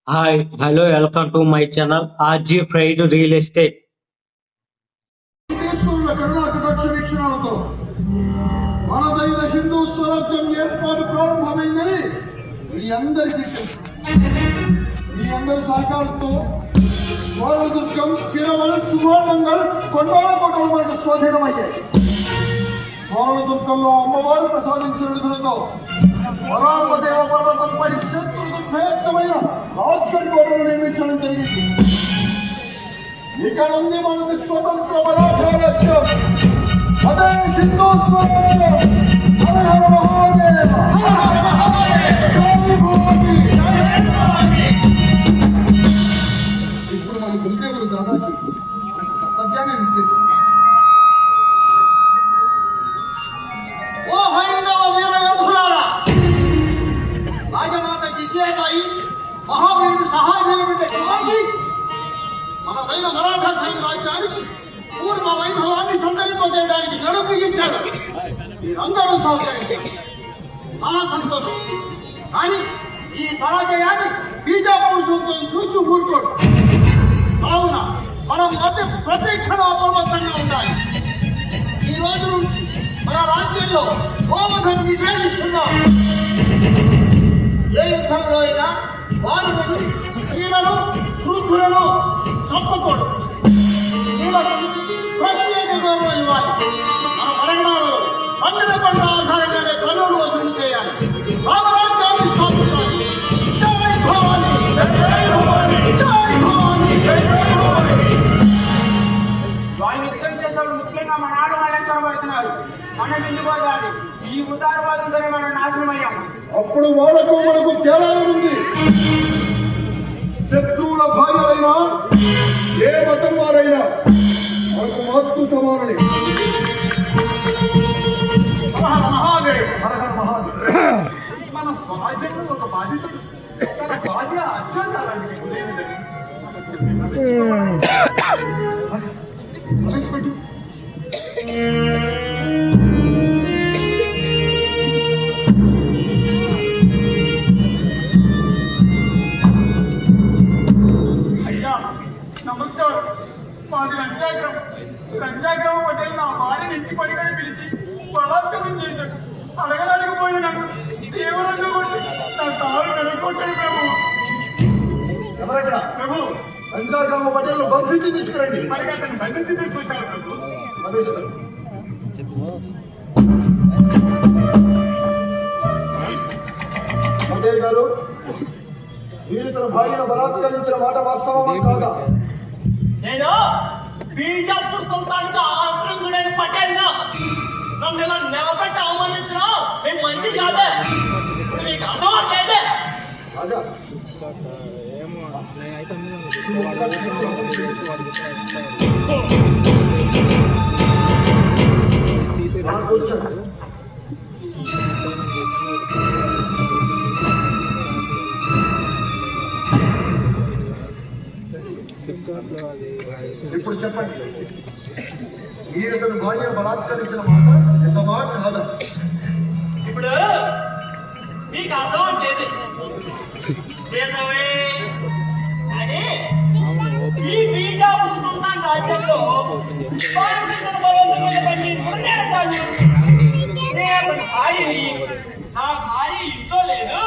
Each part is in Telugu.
Hi, hello, welcome to my channel RG Fried Real Estate. కరుణాకటాక్షరీక్షణలతో మనదైన Hindu స్వరాజ్యం ఏర్పాటు ప్రారంభమైందని మీ అందరికీ తెలుసు. మీ అందరి సహకారంతో గౌరవదుర్గం, కిరవల్, సువర్ణంగల్, కొండాలకోటలు మనకు స్వాధీనమయ్యాయి. గౌరవదుర్గంలో అమ్మవారు ప్రసాదించిన నిధులతో వరాహదేవ పర్వతంపై శత్రుదుర్భేద్యమైన రాజ్గఢ్ కోటలు నిర్మించడం జరిగింది. ఇక నుండి మనది స్వతంత్ర మరాఠా అదే హిందూ స్వరాజ్యం. హర హర మహాదేవ. ఇప్పుడు మన గురుదేవులు దాదాజీ మనకు కర్తవ్యాన్ని నిర్దేశిస్తారు. ఓ హైందవ వీర యోధులారా, రాజమాత జిజేదాయి మహావీరుడు సహాజన బిడ్డ శివాజీ మనదైన మరాఠా సామ్రాజ్యానికి పూర్వ వైభవాన్ని సంతరింపజేయడానికి నడుపుగించాడు. మీరందరూ సహకరించారు, చాలా సంతోషం. కానీ ఈ పరాజయాన్ని బీజాపూర్ సూత్రం చూస్తూ ఊరుకోడు. కావున మనం ప్రతి క్షణం అప్రమత్తంగా ఉండాలి. ఈ రోజు మన రాజ్యంలో గోవధను నిషేధిస్తున్నాం. ఏ యుద్ధంలో అయినా వారులను, స్త్రీలను, వృద్ధులను చంపకూడదు. ప్రత్యేక గౌరవం ఇవ్వాలి. మన పరగణాలలో పండిన పంట ఆధారంగానే పనులు వసూలు చేయాలి. రామరాజ్యాన్ని స్థాపించాలి. జై భవాని, జై భవాని, జై భవాని, జై భవాని. వాళ్ళు యుద్ధం చేసేవాళ్ళు ముఖ్యంగా మన ఆడవాళ్ళే చొరబడుతున్నారు. మనం ఎందుకోదాలి? ఈ ఉదారవాదంతోనే మనం నాశనం అయ్యాం. అప్పుడు వాళ్ళకు మనకు తేడా ఉంది. శత్రువుల భార్యలైనా ఏ మతం వారైనా మనకు మాతృ సమానమే. మన సమాజంలో ఒక బాధితుడు తన బాధ్య అత్యంతాలని నమస్కారం. మాది రంజాగ్రామం పటేల్ నా భార్యని ఇంటి పడిగానే పిలిచి బలాత్కారం చేశాడు. అడగడానికి నన్ను తీవ్రంగా కొట్టి నా కాలు వెనుకొట్టాడు. ప్రభు, రంజాగ్రామ పటేల్ బంధించి తీసుకురండి. మరి అతను బంధించి తీసుకొచ్చాడు ప్రభు. పటేల్ గారు, మీరు తన భార్యను బలాత్కరించిన మాట వాస్తవమా కాదా? నేను బీజాపూర్ సుల్తాన్గా ఆక్రంగుడైన పటేల్నా? నన్ను ఇలా నిలబెట్టి అవమానించడం నేను మంచి కాదే. మీకు అర్థమవుతలేదే? ఇప్పుడు చెప్పండి, మీరు తన భార్యను బలాత్కరించిన మాట నిజమా కాదా? ఇప్పుడు మీకు అర్థమవుతలేదు. నిజమే. కానీ ఈ బీజాపూర్ సుల్తాన్ రాజ్యంలో భార్యని నా భార్య ఇంట్లో లేదు,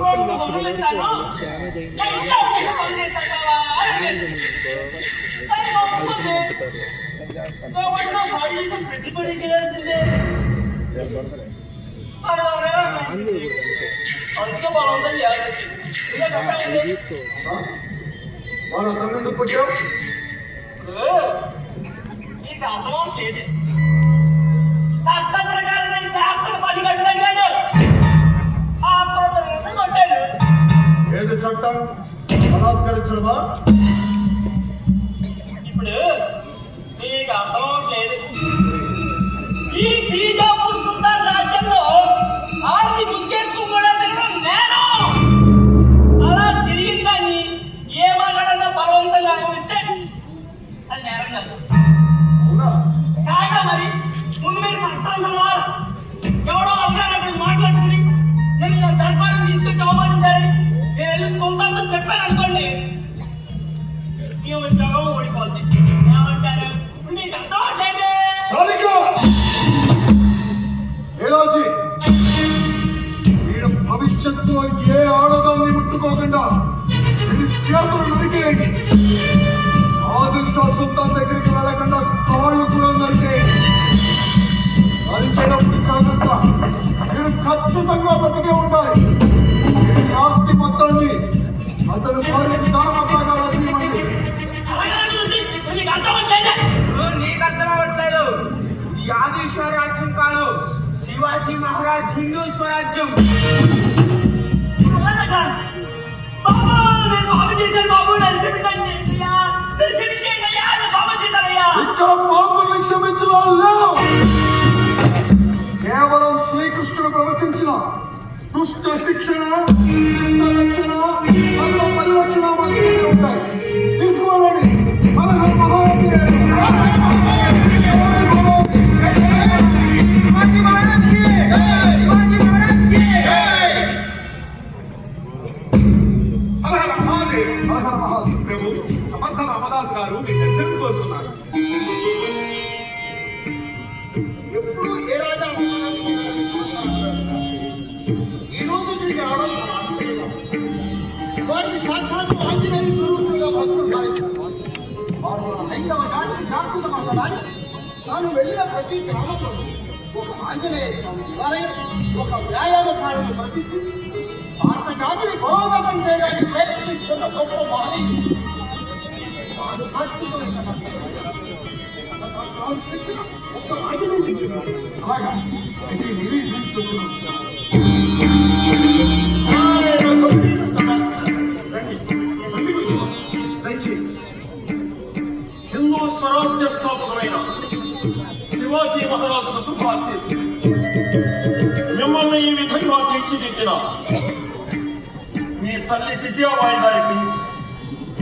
రెండు గొడవలు ఇస్తాను, ప్రతిపడి చేయాల్సిందే. అందుకే బలవంతం చేయాల్సి వచ్చింది. నీకు అర్థం లేదు. చట్టం ప్రకారం శాస్త్రం 10 గంటలు అయ్యాడు. ఆ ప్రదర్శన కొట్టాడు. ఏది చట్టం? బలాత్కరించడమా? ఇప్పుడు నీకు అర్థం లేదు. ఈ బీజాపూర్ సుల్తాన్ రాజ్యంలో ఆడిని ముసుగేసుకోకుండా తిరగడం నేను. అలా తిరిగిన దాన్ని ఏ మగాడన్నా బలవంతంగా అనుభవిస్తే అది నేరం కాదు. కాగా మరి ముందు మీరు చట్టం ఎవడో అవగాహన మాట్లాడుతుంది. నేను దర్బారు తీసుకొచ్చి అవమానించారని నేను వెళ్ళి సుల్తాన్తో చెప్పాను అనుకోండి ఈ ఉద్యోగం ఓడిపోద్ది. ఏమంటారు? మీకు అర్థం అవట్లేదే? ఏలాజీ వీడు భవిష్యత్తులో ఏ ఆడదాన్ని ముట్టుకోకుండా వీడి చేతులు నరికేయండి. ఆదిల్షా సుల్తాన్ దగ్గరికి వెళ్ళకుండా కాళ్ళు కూడా నరికేయండి. నరికేటప్పుడు జాగ్రత్త, వీడు ఖచ్చితంగా బతికే ఉండాలి. ఈ ఆస్తి మొత్తాన్ని అతను భార్యకి దానమత్తాగా రాసివ్వండి. మీకు అర్థం అవట్లేదే? నీకు అర్థం అవ్వట్లేదు. ఈ ఆదిల్షా రాజ్యం కాదు, శివాజీ మహారాజ్ హిందూ స్వరాజ్యం. బాబు నేను బాబు చేశాను. బాబు నన్ను క్షమించండి. క్షమించేయండి అయ్యా, నేను బాబు చేశానయ్యా. ఇక్కడ పాపుల్ని క్షమించిన లేవు. కేవలం శ్రీకృష్ణుడు ప్రవచించిన దుష్ట శిక్షణ, శిష్ట రక్షణ, ధర్మ పరిరక్షణ మాత్రమే ఉంటాయి. తీసుకువెళ్ళండి. హర హర మహాదేవ్. శివాజీ మహారాజ్ కి జై! శివాజీ మహారాజ్ కి జై! హర హర మహాదేవ్. హర హర మహాదేవ్. ప్రభు సమర్థ రామదాస్ గారు మీ దర్శనం కోరుతున్నారు. ఎప్పుడు ఏ రాజా ఈ రోజు వీడికి రావడం చాలా ఆశ్చర్యంగా ఉంది. వారిని సాక్షాత్ ఆంజనేయ స్వరూపులుగా భక్తులు భావిస్తారు. వారు మన హైందవ జాగృత మాట్లాడాలి. తాను వెళ్ళిన ప్రతి గ్రామంలో ఒక ఆంజనేయ స్వామి దేవాలయం, ఒక వ్యాయామశాలను ప్రతిష్ఠించి భారత జాతిని బలోపేతం చేయడానికి ప్రయత్నిస్తున్న గొప్ప మహనీయుడు. వారు భక్తులు ఒక ఆంజనేయుడు. అలాగా ఇది నిరీక్షిస్తున్నాను. హిందూ స్వరాజ్య స్థాపకులైన శివాజీ మహారాజుకు శుభాశీస్సులు. మిమ్మల్ని ఈ విధంగా తీర్చిదిద్దిన మీ తల్లి జిజియాబాయి గారికి,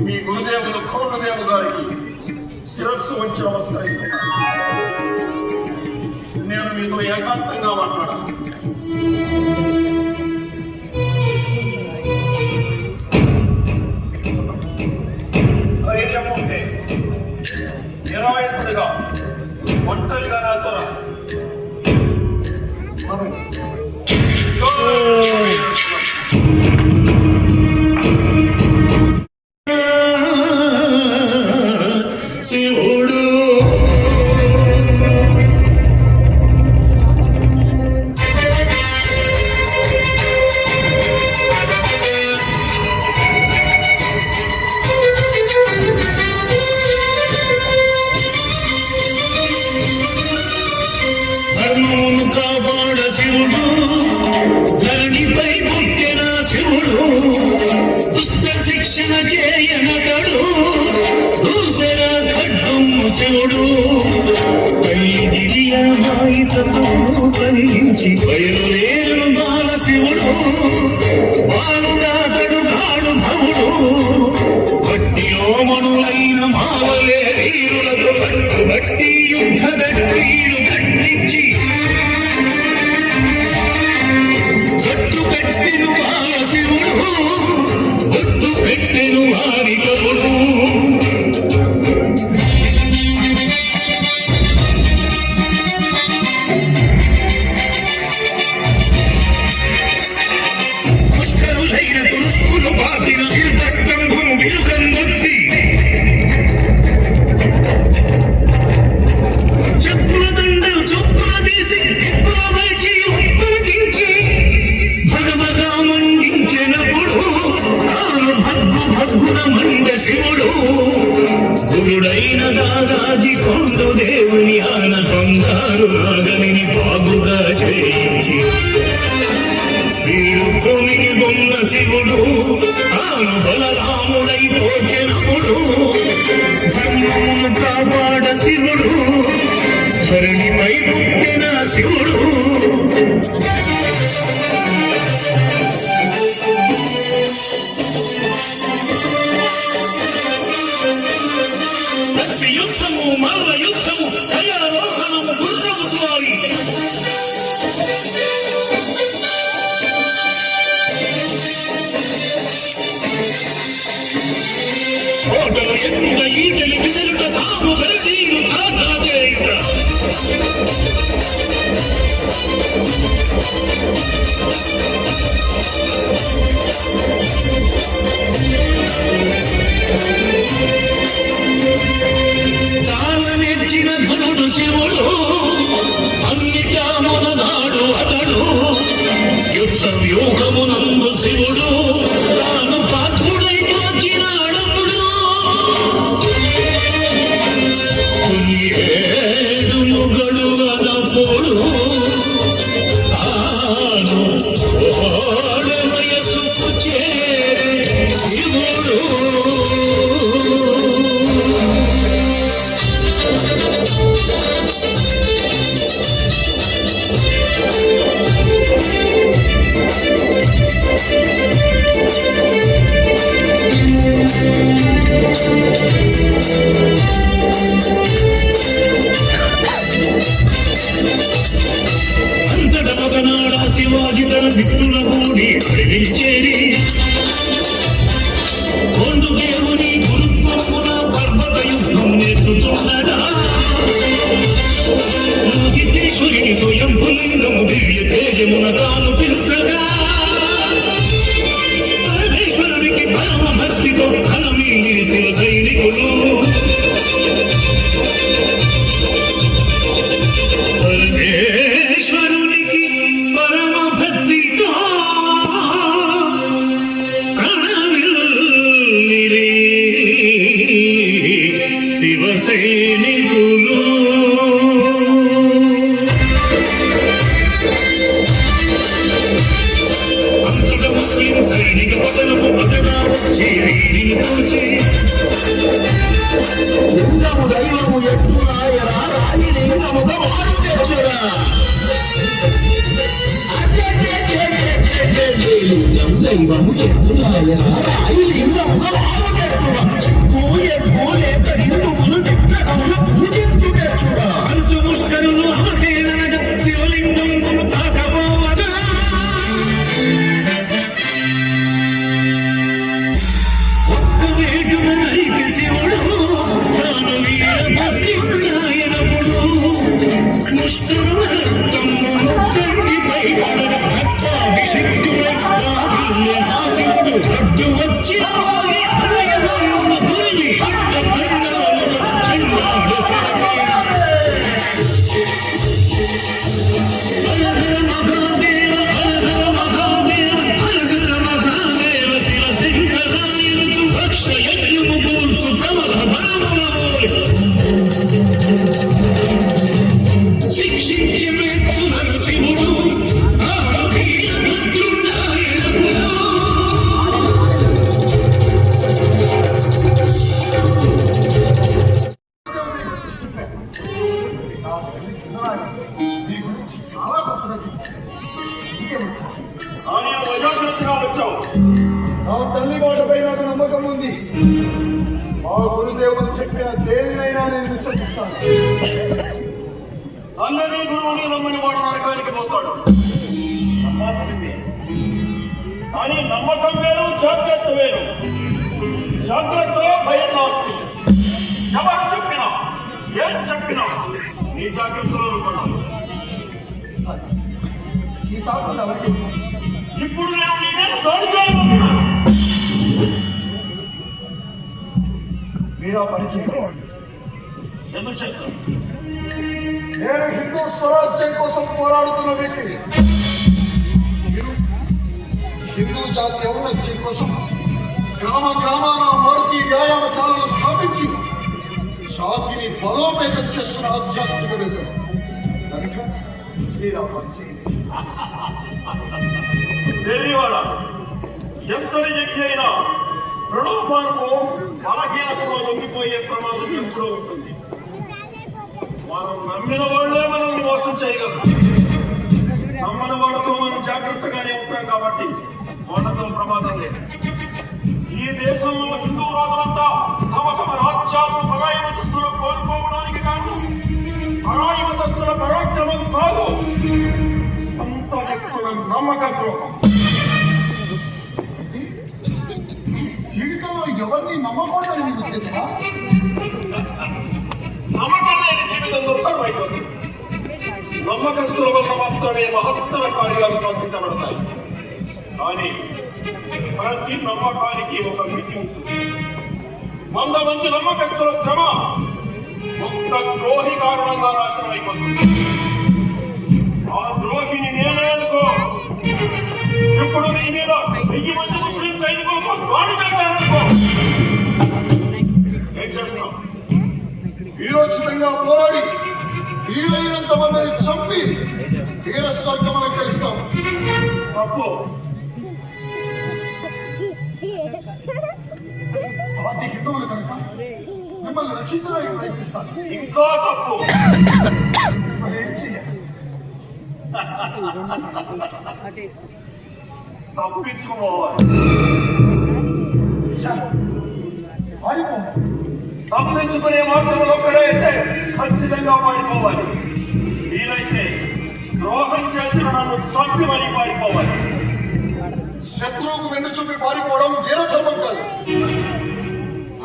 మీ గురుదేవులు కౌరదేవు గారికి శిరస్సు ఉంచి నమస్కరిస్తున్నాను. నేను మీతో ఏకాంతంగా మాట్లాడాను. ధైర్యం ఉంటే నిరాయుధుడిగా ఒంటరిగా నాతో రా. శివుడు ధర్మమును కాపాడ శివుడు, ధరణిపై పుట్టిన శివుడు, దుష్ట శిక్షణ చేయనతడు, దూసర ఖడ్గము శివుడు. తల్లి దివ్యమాయితను కలిగించి బయలుదేరును బాల శివుడు. బాలుడాతడు కాడు భవుడు, భక్తిలో మనులైన మావలే వీరులతో పట్టుబట్టి యుద్ధ గట్టీలు కట్టించి జట్టు కట్టెను బాల శివుడు, ఒట్టు పెట్టెను వారి కవుడు. పుష్కరులైన తురుక్కులు బాతిన దీర్ఘస్తంభము విలుకందొత్తి చెప్పుల దండలు చొప్పున తీసి ఇప్పుల వైచి ఉప్పరికించి భగభగా మండించినప్పుడు తాను భగ్గు భగ్గున మండ శివుడు. గురుడైన దాదాజీ కొండు దేవుని ఆన కొందారు నాగలిని బాగుగా చేయించి వీడు భూమిని గొన్న శివుడు. తాను బలరాముడై పోకినప్పుడు ధర్మమును కాపాడ శివుడు, ధరణిపై పుట్టిన శివుడు. భక్తి యుద్ధము, మల్ల యుద్ధము, దయాలోహనము, గుర్రము స్వామి. ఎత్తుగా ఈటెలు విసురుట సాము వెలసీలు సాధన చేయుట చాలా నెచ్చిన ధనుడు శివుడు అన్నిటా మొదనాడు అతడు యుద్ధ వ్యూహమునందు శివుడు తాను పాత్రుడై కాచినాడప్పుడు కొన్ని ఏడును గడువదప్పుడు తాను ఓడ వయసుకు చేరే శివుడు అంతట ఒకనాడ శివాజీ తన మిత్రుల కూడి అడిగించేరి కొండుదేవుని గురుత్వమున పర్వత యుద్ధం నేర్చుచున్నదా గిరీశ్వరుని స్వయం పులింగము దివ్య తేజమున తాను పిలుచగా పరమేశ్వరునికి పరమ భక్తితో ఘనమీని శివ సైనికులు పరమేశ్వరునికి పరమ భక్తితో ఘనమీని శివ సైనికులు అంతట ముస్లిం సైనిక పదనము పదగా వచ్చి వీరిని తోచి లింగము దైవము ఎట్టురాయరా రాయి లింగముగా మారుతేరా లింగము దైవము ఎట్టురాయరా రాయి లింగముగా మారుతేరా చిక్కు ఎక్కు లేక హిందువులు విగ్రహములు పూజించుటేచురా అరుచు ముష్కరులు అమకేననగా శివలింగమును తాకబోవగా ఒక్క వేటున నరికి శివుడు తాను వీర భక్తి ఉన్నాయనప్పుడు ముష్కరు రక్తమును కంటిపై పడగ భక్తాభిషిక్తుడై శివుడు అడ్డు వచ్చి అభయమును భూమి అడ్డ ఖండాలను చెండాడు శివసేన హరహర మహాదేవ హరహర మహాదేవ హరహర మహాదేవ శివ శంకరాయనుచు భక్ష యజ్ఞము కూర్చు ప్రమద బలముల శిక్షించి మెచ్చునను శివుడు తాను వీరభద్రుడాయనప్పుడు చాలా గొప్పగా చెప్పారు. కానీ అజాగ్రత్తగా వచ్చావు. నా తల్లి మాటపై నాకు నమ్మకం ఉంది. మా గురుదేవుడు చెప్పిన దేనినైనా నేను విశ్వసిస్తాను. అన్నని గురువుని నమ్మని వాడు నరకానికి పోతాడు. నమ్మాల్సిందే. కానీ నమ్మకం వేరు, జాగ్రత్త వేరు. జాగ్రత్త భయం నాస్తి. ఎవరు చెప్పినా ఏం చెప్పినా నీ జాగ్రత్తలో ఉన్నాను. ఈ సాకులు ఎవరికి? ఇప్పుడు నేను నీ మీద దాడి చేయబోతున్నాను. మీరు ఆ పని చేయడం ఎందుచేత నేను హిందూ స్వరాజ్యం కోసం పోరాడుతున్న వ్యక్తిని. మీరు హిందూ జాతి ఔన్నత్యం కోసం గ్రామ గ్రామాన మారుతి వ్యాయామశాలను స్థాపించి జాతిని బలోపేతం చేస్తున్న ఆధ్యాత్మికవేత్త కనుక మీరు ఆ పని చేయండి. వెర్రివాడ ఎంతటి వ్యక్తి అయినా ప్రలోభాలకు బలహీనతలో లొంగిపోయే ప్రమాదం ఎప్పుడూ ఉంటుంది. మనం నమ్మిన వాళ్లే మనల్ని మోసం చేయగలరు. నమ్మని వాళ్ళతో మనం జాగ్రత్తగానే ఉంటాం కాబట్టి వాళ్ళతో ప్రమాదం లేదు. ఈ దేశంలో హిందూ రాజులంతా తమ తమ రాజ్యాలను పరాయి మతస్థులు కోల్పోవడానికి కారణం పరాయి మతస్థుల పరాక్రమం కాదు, సొంత వ్యక్తుల నమ్మక ద్రోహం. జీవితం జీవితంలో ఎవరిని నమ్మకూడదని నీకు తెలుసా? నమ్మకం లేని జీవితం దుర్భరం అయిపోతుంది. నమ్మకస్తుల వల్ల మాత్రమే మహత్తర కార్యాలు సాధించబడతాయి. కానీ ప్రతి నమ్మకానికి ఒక మితి ఉంటుంది. 100 మంది నమ్మకస్తుల శ్రమ ఒక్క ద్రోహి కారణంగా నాశనం అయిపోతుంది. ఆ ద్రోహిని నేనే అనుకో. ఇప్పుడు నీ మీద 1000 మంది ముస్లిం సైనికులతో దాడి చేశారనుకో, ఏం చేస్తాం? వీరోచితంగా పోరాడి వీలైనంత మందిని చంపి వీర స్వర్గం అలంకరిస్తాం. తప్పు. సాటి హిందువులు కనుక మిమ్మల్ని రక్షించడానికి ప్రయత్నిస్తాను. ఇంకా తప్పు. మరి ఏం చెయ్యాలి? తప్పించుకోవాలి. పారిపోవాలి. తప్పించుకునే మార్గంలో ఒక్కడే అయితే ఖచ్చితంగా పారిపోవాలి. వీలైతే ద్రోహం చేసిన నన్ను చంపి మరీ పారిపోవాలి. శత్రువుకు వెన్ను చూపి పారిపోవడం వీర ధర్మం కాదు,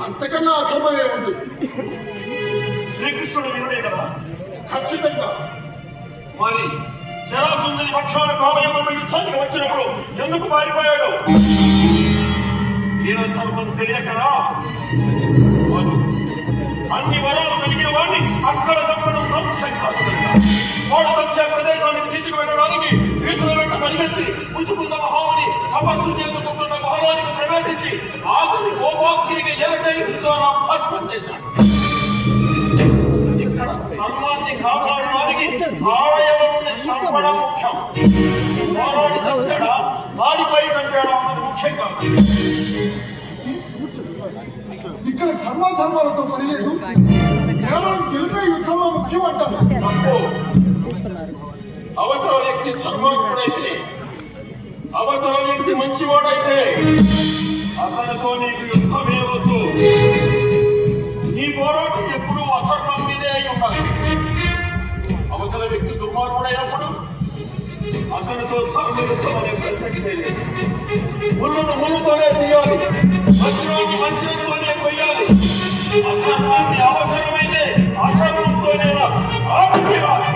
అంతకన్నా అధర్మమే ఉంటుంది. శ్రీకృష్ణుడు వీరుడే కదా. ఖచ్చితంగా. మరి జరాసంధుని పక్షాన కామయుగంలో యుద్ధానికి వచ్చినప్పుడు ఎందుకు పారిపోయాడు? వీర ధర్మం తెలియకరా? అన్ని వరాలు కలిగిన వాడిని అక్కడ చంపడం సంశయం కాదు. వాడు వచ్చే ప్రదేశానికి తీసుకువెళ్ళడానికి వీధుల వెంట పరిగెత్తి పుచ్చుకున్న మహాముని తపస్సు చేసుకుంటున్న గుహలోనికి ప్రవేశించి ఆతని కోపాగ్నికి ఎలకైతో భస్మం చేశాడు. ఇక్కడ ధర్మాన్ని కాపాడడానికి కావయవాన్ని చంపడం ముఖ్యం. వారాన్ని చంపాడా వారిపై చంపాడా అన్నది ముఖ్యం కాదు. ఇక్కడ ధర్మాలతో పని లేదు, కేవలం గెలిపే యుద్ధంలో ముఖ్యం అంటారు. అవతల వ్యక్తి ధర్మాత్ముడైతే, అవతల వ్యక్తి మంచివాడైతే అతనితో నీకు యుద్ధమే వద్దు. నీ పోరాటం ఎప్పుడూ అధర్మం మీదే అయి ఉండాలి. అవతల వ్యక్తి దుర్మార్గుడైనప్పుడు అతనితో ధర్మ యుద్ధం అనే ప్రసక్తే లేదు. ముళ్ళను ముళ్ళతోనే తీయాలి, మంచివాడిని మంచితోనే కొయ్యాలి. అధర్మాన్ని అవసరమైతే అధర్మంతోనే ఆపివేయాలి.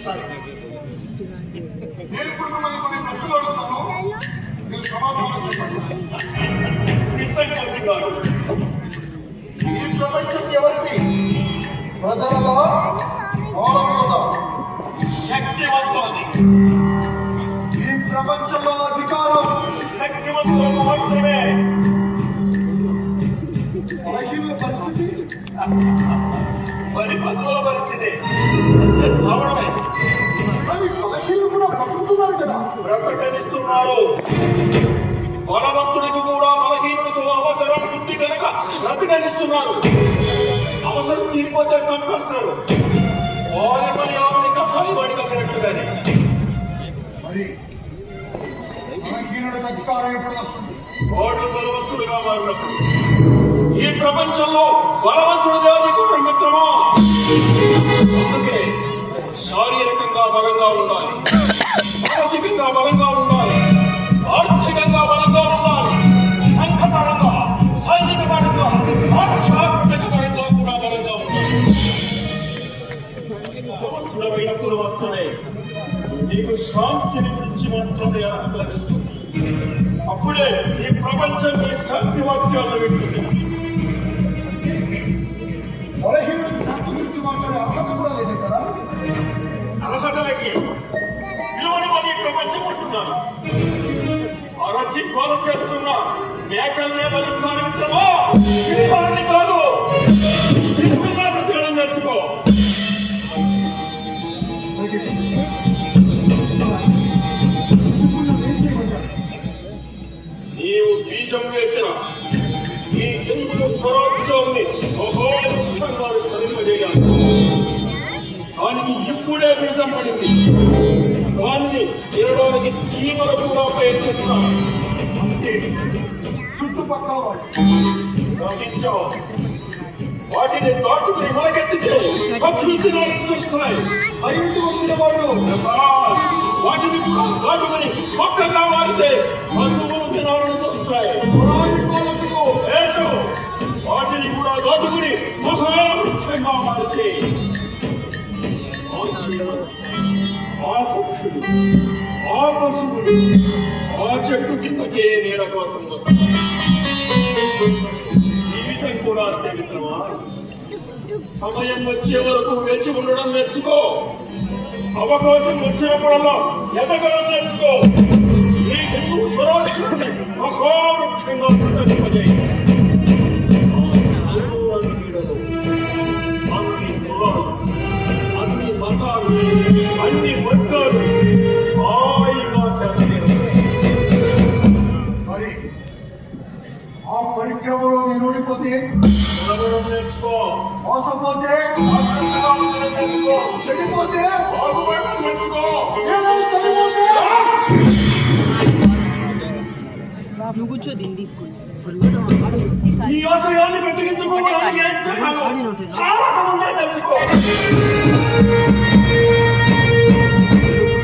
సరే, నేను ఇప్పుడు మిమ్మల్ని కొన్ని ప్రశ్నలు అడుగుతాను, మీరు సమాధానం చెప్పండి. నిస్సంకోచంగా ఈ ప్రపంచం ఎవరిది? ప్రజలలో మానవులదా? శక్తివంతులది. ఈ ప్రపంచంలో అధికారం శక్తివంతులకు మాత్రమే. బలహీనుల పరిస్థితి మరి పశువుల పరిస్థితి చావడమే. కానీ బలహీనులు కూడా బతుకుతున్నారు కదా. బ్రతకనిస్తున్నారు. బలవంతుడికి కూడా బలహీనుడితో అవసరం ఉంది కనుక బ్రతకనిస్తున్నారు. అవసరం తీరిపోతే చంపేస్తారు. వారి ఆవిడ కసాయి వాడిగా పెరట్టుగానే. మరి బలహీనుడికి అధికారం ఎప్పుడు వస్తుంది? వాడు బలవంతుడుగా మారినప్పుడు. ఈ ప్రపంచంలో బలవంతుడిదే అధికారం మిత్రమా. అందుకే శారీరకంగా బలంగా ఉండాలి, మానసికంగా బలంగా ఉండాలి, ఆర్థికంగా బలంగా ఉండాలి, సంఘపరంగా, సైనిక పరంగా, ఆధ్యాత్మిక పరంగా కూడా బలంగా ఉండాలి. బలవంతుడమైనప్పుడు మాత్రమే నీకు శాంతిని గురించి మాత్రమే అర్హత లభిస్తుంది. అప్పుడే ఈ ప్రపంచం ఈ శాంతి వాక్యాలను వింటుంది. బలహీనుడికి శాంతి గురించి మాట్లాడే అర్హత కూడా లేదు కదా. అర్హతలకి విలువని ప్రపంచం అంటున్నాను. అరచి గోల చేస్తున్న మేకల్నే బలిస్తాను మిత్రమా. సింహాన్ని కాదు, సింహంగా బ్రతకడం నేర్చుకో. నీవు బీజం వేసిన ఈ హిందూ స్వరాజ్యాన్ని మహోముఖ్యంగా విస్తరింపజేయాలి. దానికి ఇప్పుడే బీజం పడింది. దానిని తినడానికి చీమలు కూడా ప్రయత్నిస్తాను. అంటే చుట్టుపక్కల వాళ్ళు గ్రహించావు. వాటిని దాటుకుని మొలకెత్తితే పక్షులు తినాలని చూస్తాయి. బయట వచ్చిన వాళ్ళు వాటిని కూడా దాటుకుని మొక్కగా మారితే పశువులు అంచనాలను చూస్తాయి. పురాణికులకు లేదు, వాటిని కూడా దాటుకుని మహావృక్షంగా మారితే ఆ చీమలు, ఆ పక్షులు, ఆ పశువులు ఆ చెట్టు కిందకే నీడ కోసం వస్తాయి. జీవితం కూడా అంతే మిత్రమా. సమయం వచ్చే వరకు వేచి ఉండడం నేర్చుకో. అవకాశం వచ్చినప్పుడల్లా ఎదగడం నేర్చుకో. ఈ హిందూ స్వరాజ్యాన్ని మహావృక్షంగా ప్రకటింపజేయి. అన్ని కులాలు, అన్ని మతాలు, అన్ని వర్గాలు హాయిగా సేదతీరుతాయి. మరి ఆ పరిక్రమలో మీరు ఓడిపోతే, నిలబడడం నేర్చుకో. మోసపోతే, జాగ్రత్తగా ఉండడం నేర్చుకో. చెడిపోతే, బాగుపడడం నేర్చుకో. ఏమైనా చెడిపోతే నువ్వు కూర్చో దీన్ని తీసుకుని ఈ ఆశయాన్ని వెతికించుకోవడానికి ఏం చేయాలో చాలా ముందే తెలుసుకో.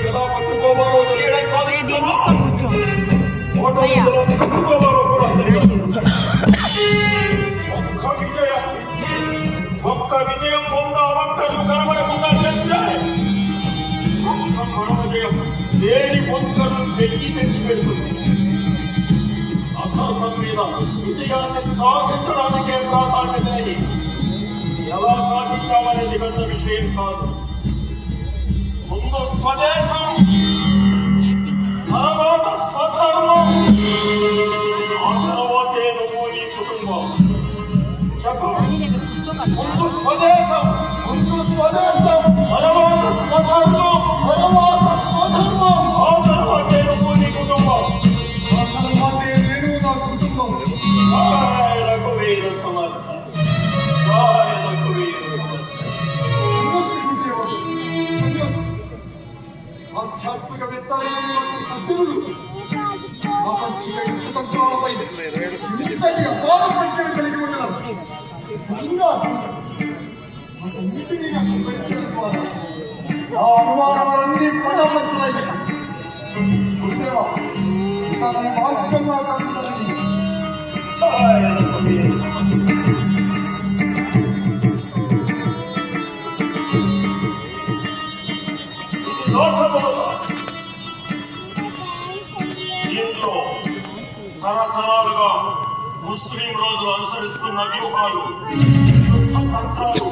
ఎలా పట్టుకోవాలో తెలియడం కాదు, దీన్ని కూర్చో ఓటమి ఎలా తప్పుకోవాలో కూడా తెలియదు. ఒక్క విజయం ఒక్కరు కనబడకుండా చేస్తే ఒక్క మనోజయం లేని ఒక్కరు వెయ్యి తెచ్చి పెడుతుంది. అధర్మం మీద విజయాన్ని సాధించడానికే ప్రాధాన్యతని ఎలా సాధించాలనేది పెద్ద విషయం కాదు. ముందు స్వదేశం, తర్వాత స్వధర్మం, ఆ తర్వాతే నువ్వు నీ కుటుంబం. చెప్పండి. ముందు స్వదేశం, తర్వాత స్వధర్మం, ఆ తర్వాతే నువ్వు నీ కుటుంబం. ఆ తర్వాతే నేను నా కుటుంబం. జయ రఘువీర సమర్థ, జయ రఘువీర సమర్థ. ఆధ్యాత్మికవేత్తలైనటువంటి సజ్జనులు ప్రపంచిక యుద్ధతంత్రాలపై ఇంతటి అపార పరిచయం కలిగి ఉండడం నిజంగా వాటన్నిటినీ నాకు పరిచయం ద్వారా ఆ అనుమానాలన్నీ పటాపంచలయ్యాయి. గురుదేవా, తన మార్గంగా కాదు జయ రఘువీర సమర్థ. దీంట్లో తరతరాలుగా ముస్లిం రోజులు అనుసరిస్తున్న వ్యూహాలు, తంత్రాలు,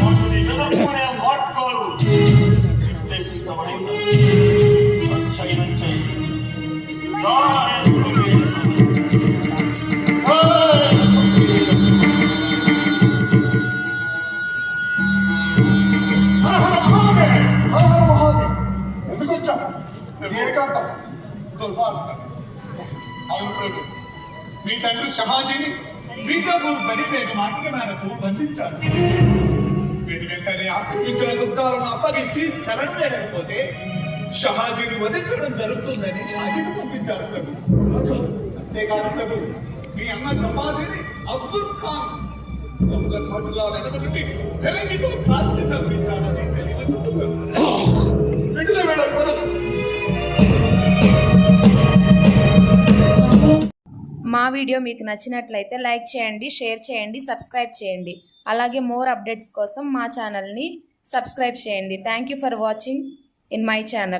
వాటిని ఎదుర్కొనే మార్గాలు నిర్దేశించబడి ఉన్నాయి. సచ్చైనంచై జయ రఘువీర సమర్థ. జయ రఘువీర మహాదేవ్, ఎందుకొచ్చా ఏకాంతం? అవును ప్రభు, మీ తండ్రి షహాజీని బీజాపూర్ బలివేగ మార్గ మేరకు బంధించారు. వెంటనే ఆక్రమించిన దుఃఖాలను అప్పగించి శరణ్ వేయకపోతే షహాజీని వధించడం జరుగుతుందని షాజీని పంపించారు ప్రభు. అంతేకాదు ప్రభు, మీ అన్న షహాజీని అబ్దుల్ ఖాన్ దొంగ చాటుగా వెనకటి పెరంగితో కాల్చి చంపించాడని తెలియజేస్తున్నారు. వెంటనే వెళ్ళాలి పద. మా వీడియో మీకు నచ్చినట్లయితే లైక్ చేయండి, షేర్ చేయండి, సబ్స్క్రైబ్ చేయండి. అలాగే మోర్ అప్డేట్స్ కోసం మా ఛానల్ని సబ్స్క్రైబ్ చేయండి. Thank you for watching in my channel.